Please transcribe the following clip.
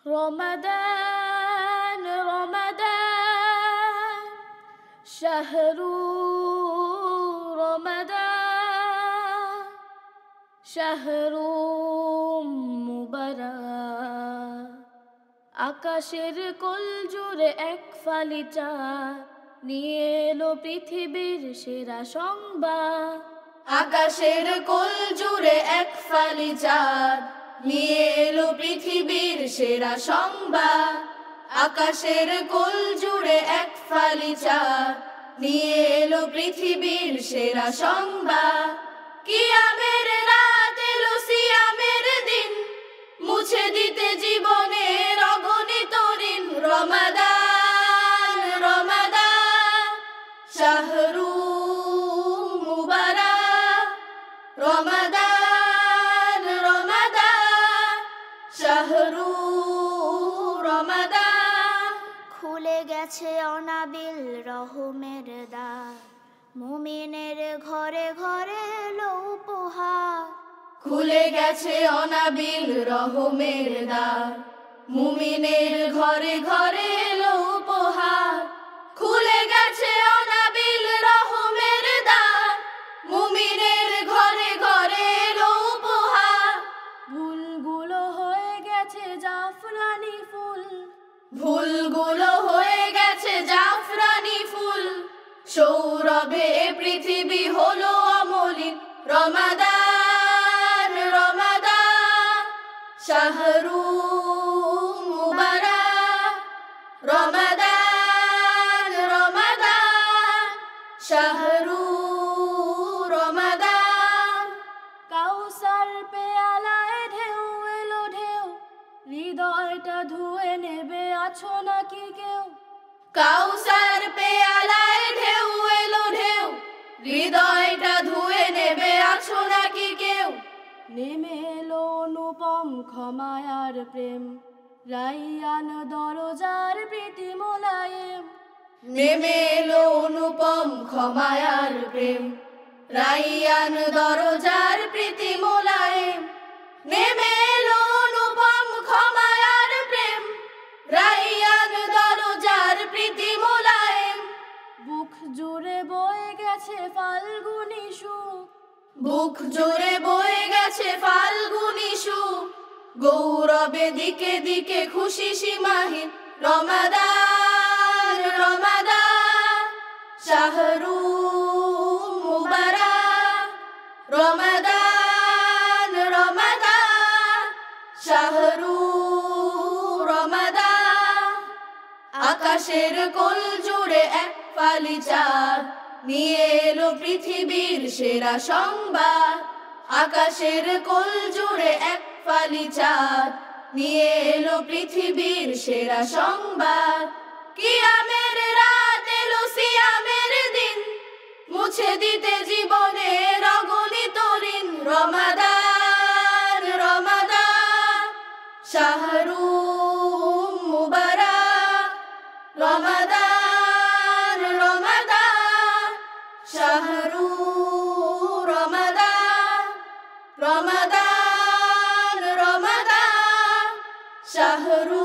رمضان رمضان شهر رمضان شهر মুবারক আকাশের কোল জুড়ে এক ফালি চাঁদ নিয়ে এলো পৃথিবীর সেরা সংবাদ। আকাশের কোল জুড়ে এক ফালি চাঁদ নিয়ে এলো পৃথিবীর সেরা সংবাদ। আকাশের কোল জুড়ে এক ফালি চাঁদ নিয়ে এলো পৃথিবীর সেরা সংবাদ। কিয়ামের রাত এলো সিয়ামের দিন, মুছে দিতে জীবনের অগণিত ঋণ। রমাদান রমাদান শাহরু মুবারক রমাদান রমাদান শাহরু রমাদান। খুলে গেছে অনাবিল রহমের দ্বার, মুমিনের ঘরে ঘরে এলো উপহার। খুলে গেছে অনাবিল রহমের দ্বার, মুমিনের ঘরে ঘরে এলো উপহার। খুলে গেছে অনাবিল রহমের দ্বার, মুমিনের ঘরে ঘরে এলো উপহার। ভুলগুলো হয়ে গেছে জাফরানি ফুল, ভুলগুলো হয়ে গেছে জাফরানি ফুল। সৌরভে পৃথিবী হলো অমলিন। রমাদান রমাদান শাহরু মুবারক রমাদান রমাদান শাহরু রমাদান। কাউসার পেয়ালায় ঢেউ এলো ঢেউ, হৃদয়টা ধুয়ে নেবে আছো নাকি কেউ। কাউসার পেয়ালায় ঢেউ এলো ঢেউ, হৃদয়টা ধুয়ে নেবে আছো নাকি কেউ। নেমে এলো অনুপম ক্ষমায়ার প্রেম, রাইয়ান দরজার প্রীতি মোলায়েম। নেমে এলো অনুপম ক্ষমায়ার প্রেম, রাইয়ান দরজার প্রীতি মোলায়েম। নেমে এলো অনুপম ক্ষমায়ার প্রেম, রাইয়ান দরজার প্রীতি মোলায়েম। বুক জুড়ে বয়ে গেছে ফাল্গুনি সুখ, বুক জুড়ে বয়ে গেছে ফাল্গুনি সুখ। গৌরবে দিকে দিকে খুশি সীমাহীন। রমাদান রমাদান শাহরু মুবারক রমাদান রমাদান শাহরু রমাদান। আকাশের কোল জুড়ে এক ফালি চাঁদ নিয়ে এলো পৃথিবীর সেরা সংবাদ। আকাশের কোল জুড়ে এক ফালি চাঁদ নিয়ে এলো পৃথিবীর সেরা সংবাদ। কিয়ামের রাত এলো সিয়ামের দিন, মুছে দিতে জীবনের অগণিত ঋণ। রমাদান রমাদান শাহরু মুবারক রমাদান রমাদান শাহরু রমাদান রমাদান রমাদান শাহরু